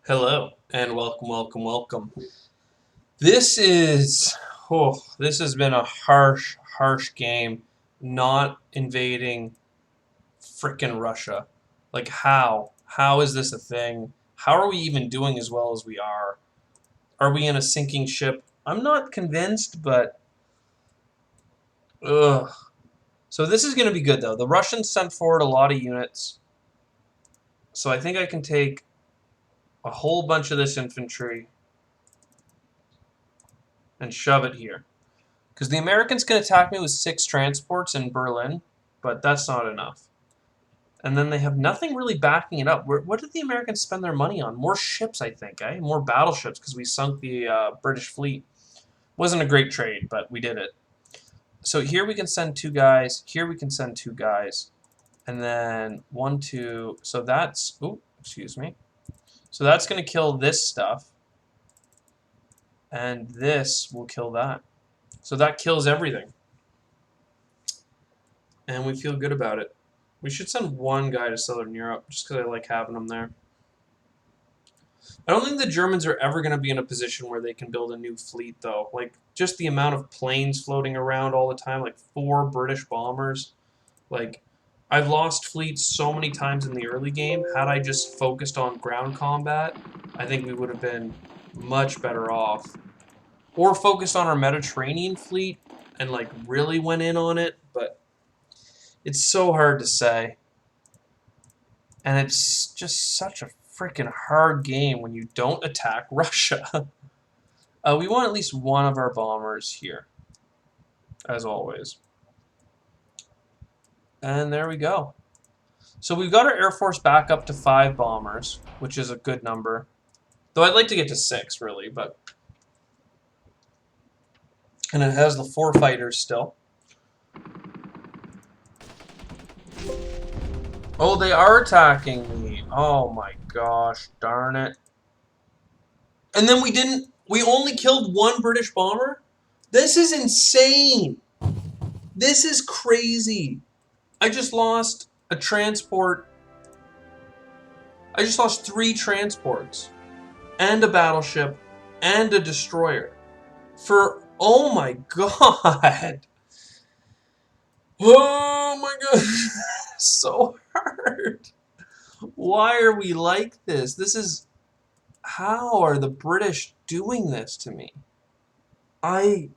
Hello and welcome, welcome, welcome. This has been a harsh game. Not invading frickin' Russia. Like how? How is this a thing? How are we even doing as well as we are? Are we in a sinking ship? I'm not convinced, but ugh. So this is going to be good though. The Russians sent forward a lot of units, so I think I can take a whole bunch of this infantry and shove it here. Because the Americans can attack me with 6 transports in Berlin, but that's not enough. And then they have nothing really backing it up. What did the Americans spend their money on? More ships, I think, eh? More battleships, because we sunk the British fleet. Wasn't a great trade, but we did it. So here we can send 2 guys. Here we can send 2 guys. And then 1, 2. So that's... Ooh, excuse me. So that's going to kill this stuff. And this will kill that. So that kills everything. And we feel good about it. We should send 1 guy to Southern Europe, just because I like having them there. I don't think the Germans are ever going to be in a position where they can build a new fleet, though. Like, just the amount of planes floating around all the time, like 4 British bombers. Like, I've lost fleets so many times in the early game. Had I just focused on ground combat, I think we would have been much better off. Or focused on our Mediterranean fleet and, like, really went in on it, but it's so hard to say. And it's just such a freaking hard game when you don't attack Russia. We want at least 1 of our bombers here, as always. And there we go. So we've got our Air Force back up to 5 bombers, which is a good number. Though I'd like to get to 6, really, but... And it has the 4 fighters still. Oh, they are attacking me. Oh my gosh, darn it. And then we only killed 1 British bomber? This is insane. This is crazy. I just lost a transport. I just lost 3 transports. And a battleship. And a destroyer. For, oh my god. Oh my god. So hard. Why are we like this? This is... How are the British doing this to me? I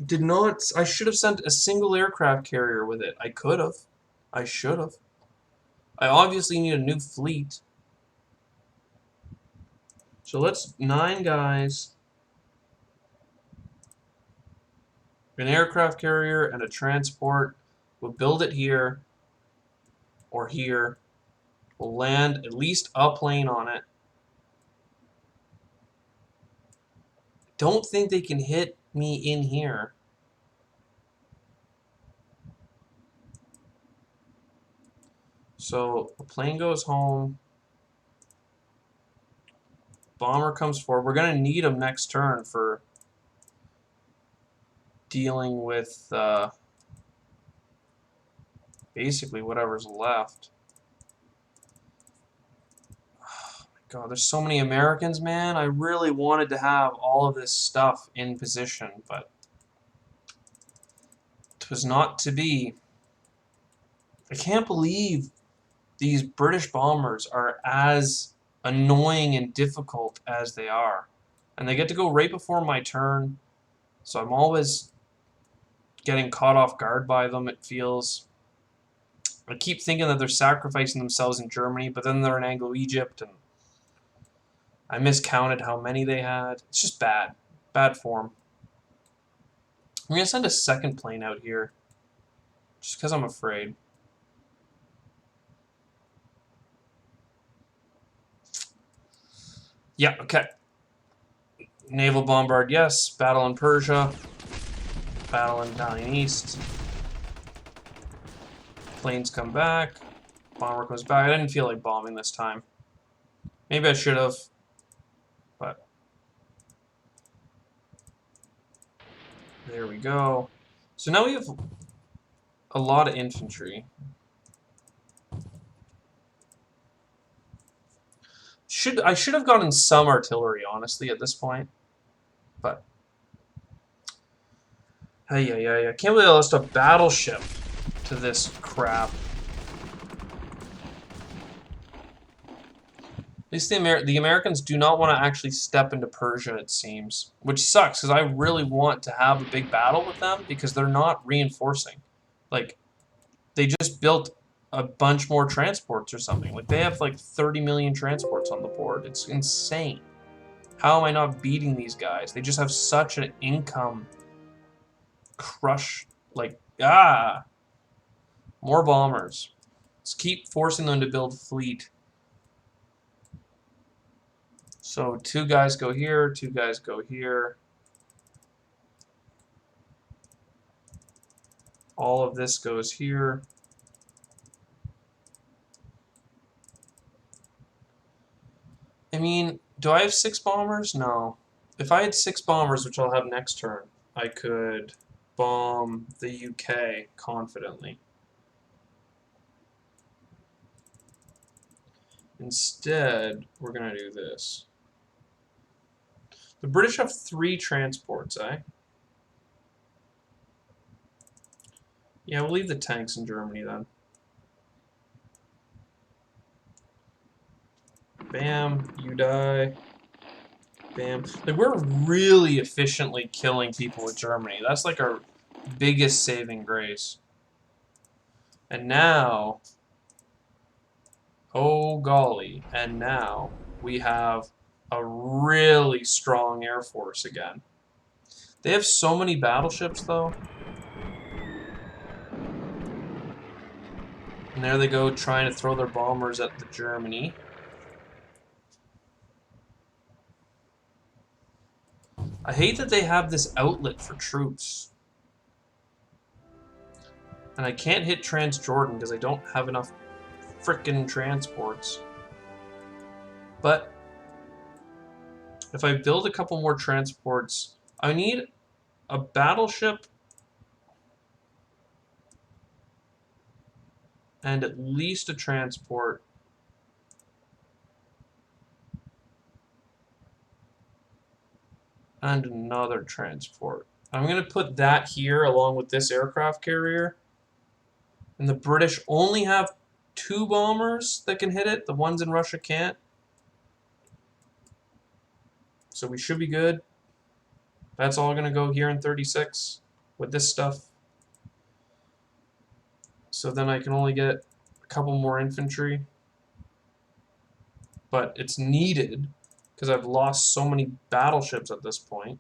did not... I should have sent a single aircraft carrier with it. I could have. I should have. I obviously need a new fleet. So let's... 9 guys. An aircraft carrier and a transport. We'll build it here. Or here. We'll land at least a plane on it. Don't think they can hit me in here. So the plane goes home. Bomber comes forward. We're going to need him next turn for dealing with basically whatever's left. Oh my god, there's so many Americans, man. I really wanted to have all of this stuff in position, but it was not to be. I can't believe these British bombers are as annoying and difficult as they are. And they get to go right before my turn, so I'm always getting caught off guard by them, it feels. I keep thinking that they're sacrificing themselves in Germany, but then they're in Anglo-Egypt, and I miscounted how many they had. It's just bad. Bad form. I'm going to send a second plane out here, just because I'm afraid. Yeah, okay. Naval bombard, yes. Battle in Persia. Battle in Italian East. Planes come back. Bomber comes back. I didn't feel like bombing this time. Maybe I should have, but there we go. So now we have a lot of infantry. I should have gotten some artillery, honestly, at this point. But hey, I can't believe I lost a battleship to this crap. At least the Americans do not want to actually step into Persia, it seems. Which sucks, because I really want to have a big battle with them, because they're not reinforcing. Like, they just built a bunch more transports or something. Like, they have, like, 30 million transports on the board. It's insane. How am I not beating these guys? They just have such an income crush. Like, more bombers. Let's keep forcing them to build fleet. So 2 guys go here, 2 guys go here. All of this goes here. I mean, do I have 6 bombers? No. If I had 6 bombers, which I'll have next turn, I could bomb the UK confidently. Instead, we're going to do this. The British have 3 transports, eh? Yeah, we'll leave the tanks in Germany then. Bam, you die. Bam. Like, we're really efficiently killing people with Germany. That's like our biggest saving grace. And now, oh golly, and now we have a really strong air force again. They have so many battleships, though. And there they go, trying to throw their bombers at the Germany. I hate that they have this outlet for troops. And I can't hit Transjordan because I don't have enough frickin' transports. But if I build a couple more transports, I need a battleship and at least a transport. And another transport. I'm going to put that here along with this aircraft carrier. And the British only have 2 bombers that can hit it. The ones in Russia can't. So we should be good. That's all going to go here in 36 with this stuff. So then I can only get a couple more infantry. But it's needed because I've lost so many battleships at this point.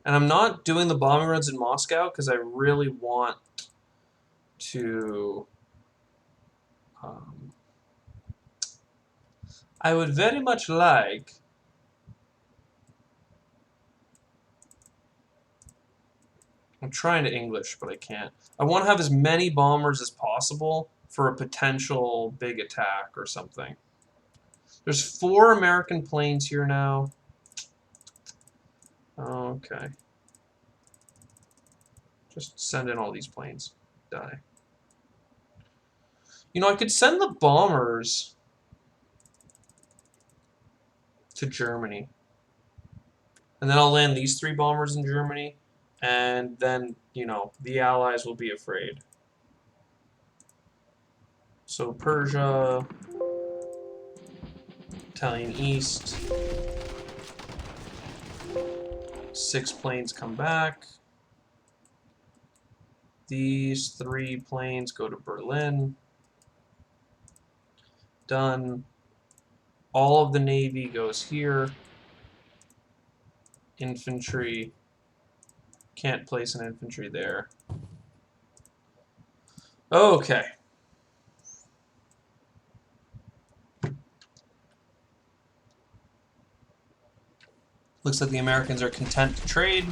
And I'm not doing the bombing runs in Moscow because I really want to... I would very much like... I'm trying to English, but I can't. I want to have as many bombers as possible for a potential big attack or something. There's 4 American planes here now. Okay. Just send in all these planes. Die. You know, I could send the bombers to Germany. And then I'll land these 3 bombers in Germany. And then, you know, the Allies will be afraid. So Persia, Italian East, 6 planes come back. These 3 planes go to Berlin. Done. All of the Navy goes here. Infantry. Can't place an infantry there. Okay. Looks like the Americans are content to trade.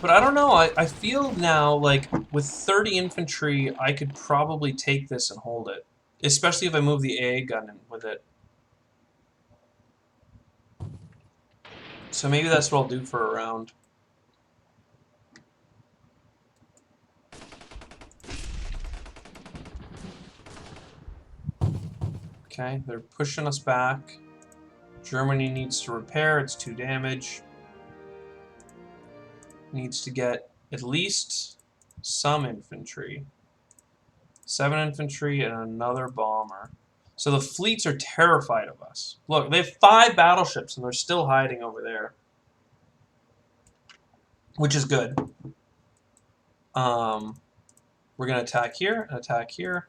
But I don't know, I feel now like with 30 infantry, I could probably take this and hold it. Especially if I move the AA gun in with it. So maybe that's what I'll do for a round. Okay, they're pushing us back. Germany needs to repair. It's 2 damage. Needs to get at least some infantry. 7 infantry and another bomber. So the fleets are terrified of us. Look, they have 5 battleships and they're still hiding over there. Which is good. We're going to attack here and attack here.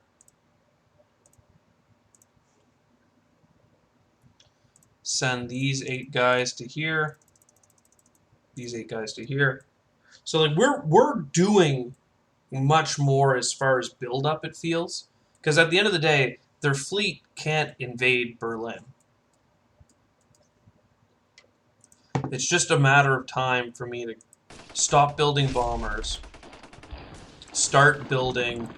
Send these 8 guys to here. These 8 guys to here. So like we're doing much more as far as build up, it feels. Because at the end of the day, their fleet can't invade Berlin. It's just a matter of time for me to stop building bombers, start building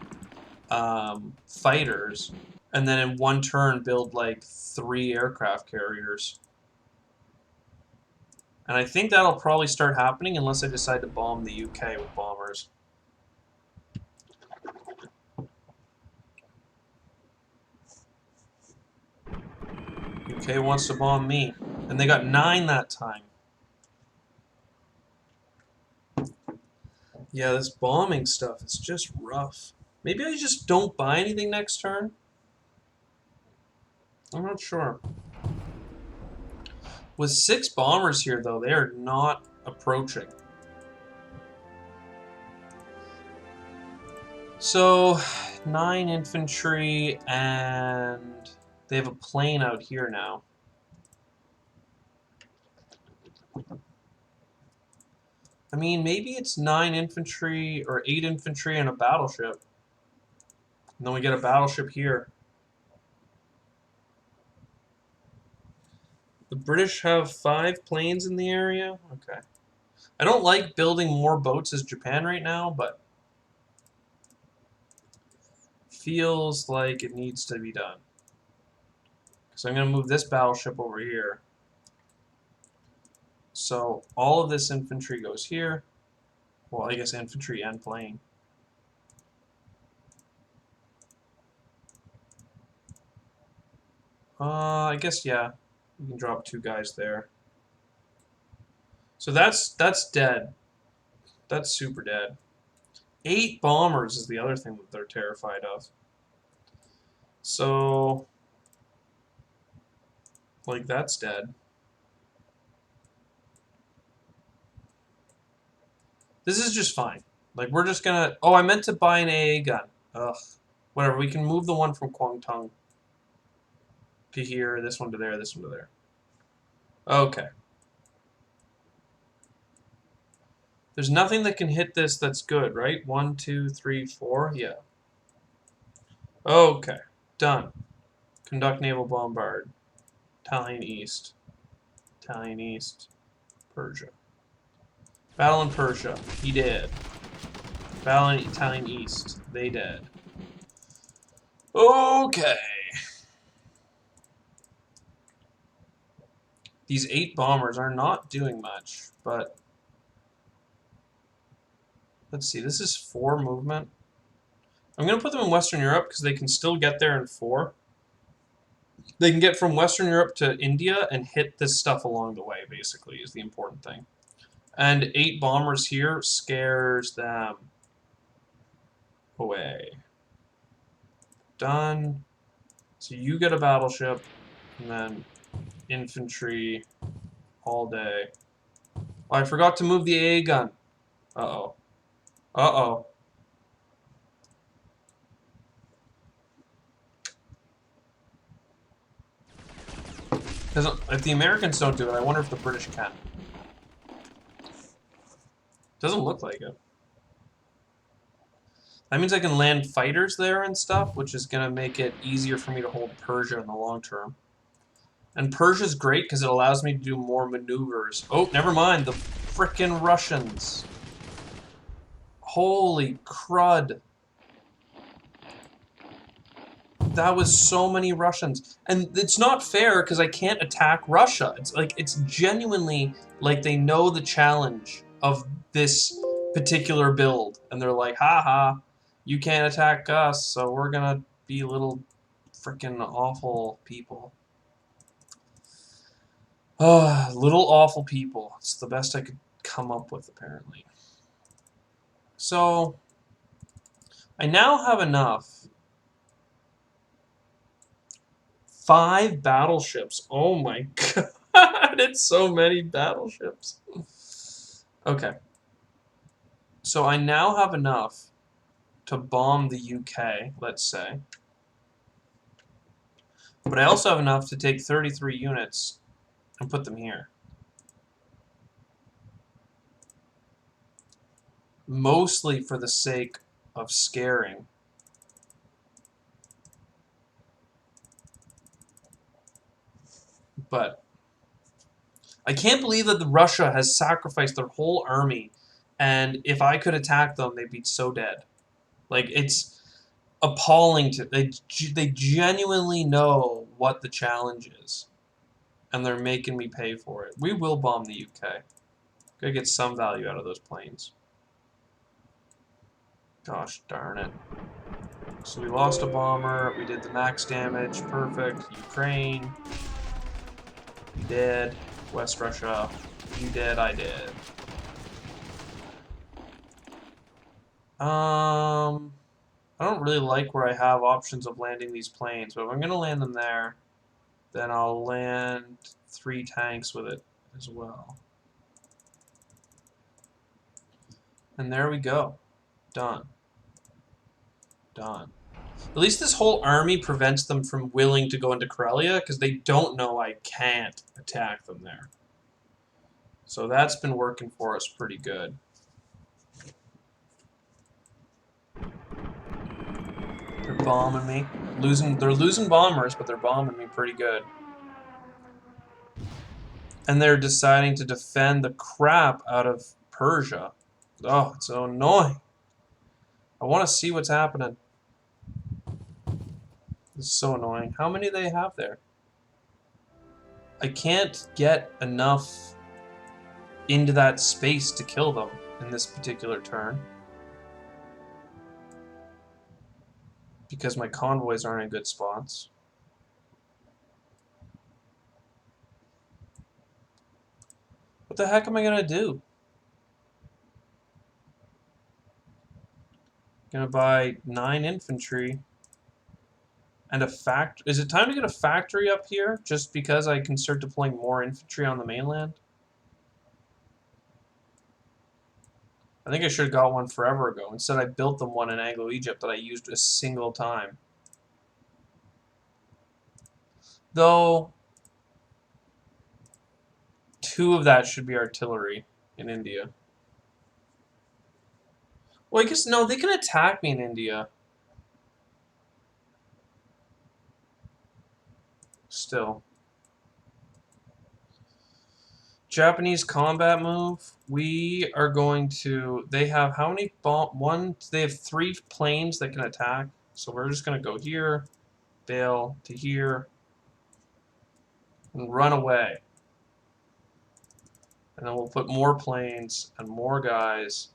fighters, and then in one turn build like 3 aircraft carriers. And I think that'll probably start happening unless I decide to bomb the UK with bombers. UK wants to bomb me. And they got 9 that time. Yeah, this bombing stuff is just rough. Maybe I just don't buy anything next turn? I'm not sure. With 6 bombers here, though, they are not approaching. So, 9 infantry, and they have a plane out here now. I mean, maybe it's 9 infantry or 8 infantry and a battleship. And then we get a battleship here. The British have 5 planes in the area? Okay. I don't like building more boats as Japan right now, but feels like it needs to be done. So I'm going to move this battleship over here. So all of this infantry goes here. Well, I guess infantry and plane. I guess, yeah. We can drop 2 guys there. So that's dead. That's super dead. 8 bombers is the other thing that they're terrified of. So, like, that's dead. This is just fine. Like, we're just gonna... Oh, I meant to buy an AA gun. Ugh. Whatever, we can move the one from Kwangtung to here, this one to there, this one to there. Okay. There's nothing that can hit this that's good, right? 1, 2, 3, 4? Yeah. Okay. Done. Conduct naval bombard. Italian East. Italian East. Persia. Battle in Persia. He did. Battle in Italian East. They did. Okay. These 8 bombers are not doing much, but... Let's see, this is 4 movement. I'm going to put them in Western Europe because they can still get there in 4. They can get from Western Europe to India and hit this stuff along the way, basically, is the important thing. And 8 bombers here scares them away. Done. So you get a battleship, and then infantry all day. Oh, I forgot to move the AA gun. Uh-oh. Uh-oh. Because if the Americans don't do it, I wonder if the British can. Doesn't look like it. That means I can land fighters there and stuff, which is going to make it easier for me to hold Persia in the long term. And Persia's great because it allows me to do more maneuvers. Oh, never mind. The frickin' Russians. Holy crud. That was so many Russians. And it's not fair because I can't attack Russia. It's like, it's genuinely like they know the challenge of this particular build. And they're like, haha, you can't attack us, so we're gonna be little Freaking awful people. Ah, little awful people. It's the best I could come up with, apparently. So, I now have enough. 5 battleships. Oh my god, it's so many battleships. Okay. So I now have enough to bomb the UK, let's say. But I also have enough to take 33 units and put them here. Mostly for the sake of scaring. But I can't believe that Russia has sacrificed their whole army, and if I could attack them, they'd be so dead. Like, it's appalling to... They genuinely know what the challenge is, and they're making me pay for it. We will bomb the UK. Gotta get some value out of those planes. Gosh darn it. So we lost a bomber, we did the max damage, perfect. Ukraine, dead. West Russia, you did, I did. I don't really like where I have options of landing these planes, but if I'm gonna land them there, then I'll land 3 tanks with it as well. And there we go. Done. Done. At least this whole army prevents them from willing to go into Karelia, because they don't know I can't attack them there. So that's been working for us pretty good. They're bombing me. They're losing bombers, but they're bombing me pretty good. And they're deciding to defend the crap out of Persia. Oh, it's so annoying. I want to see what's happening. It's so annoying. How many do they have there? I can't get enough into that space to kill them in this particular turn. Because my convoys aren't in good spots. What the heck am I gonna do? Gonna buy 9 infantry and a factory. Is it time to get a factory up here just because I can start deploying more infantry on the mainland? I think I should have got one forever ago. Instead, I built them one in Anglo-Egypt that I used a single time. Though, 2 of that should be artillery in India. Well, I guess, no, they can attack me in India. Still. Japanese combat move. We are going to... They have how many they have 3 planes that can attack. So we're just going to go here, bail to here, and run away. And then we'll put more planes and more guys.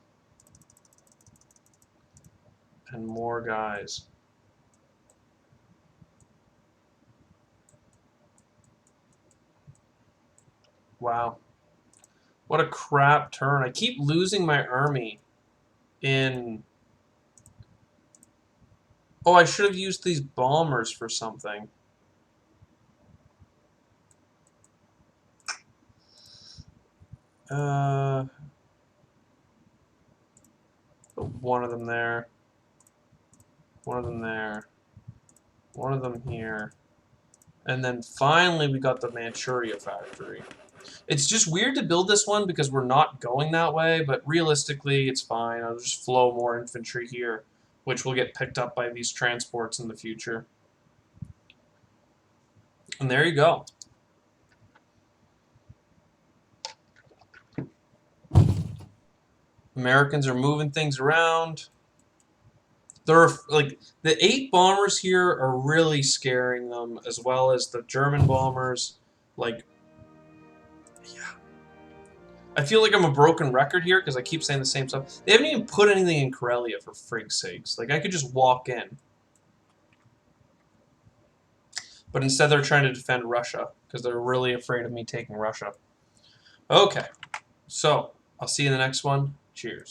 And more guys. Wow. What a crap turn. I keep losing my army in... Oh, I should have used these bombers for something. One of them there. One of them there. One of them here. And then finally we got the Manchuria factory. It's just weird to build this one because we're not going that way, but realistically it's fine. I'll just flow more infantry here, which will get picked up by these transports in the future. And there you go. Americans are moving things around. There are, like, the 8 bombers here are really scaring them, as well as the German bombers. Like, yeah. I feel like I'm a broken record here because I keep saying the same stuff. They haven't even put anything in Karelia, for frig's sakes. Like, I could just walk in. But instead they're trying to defend Russia because they're really afraid of me taking Russia. Okay, so I'll see you in the next one. Cheers.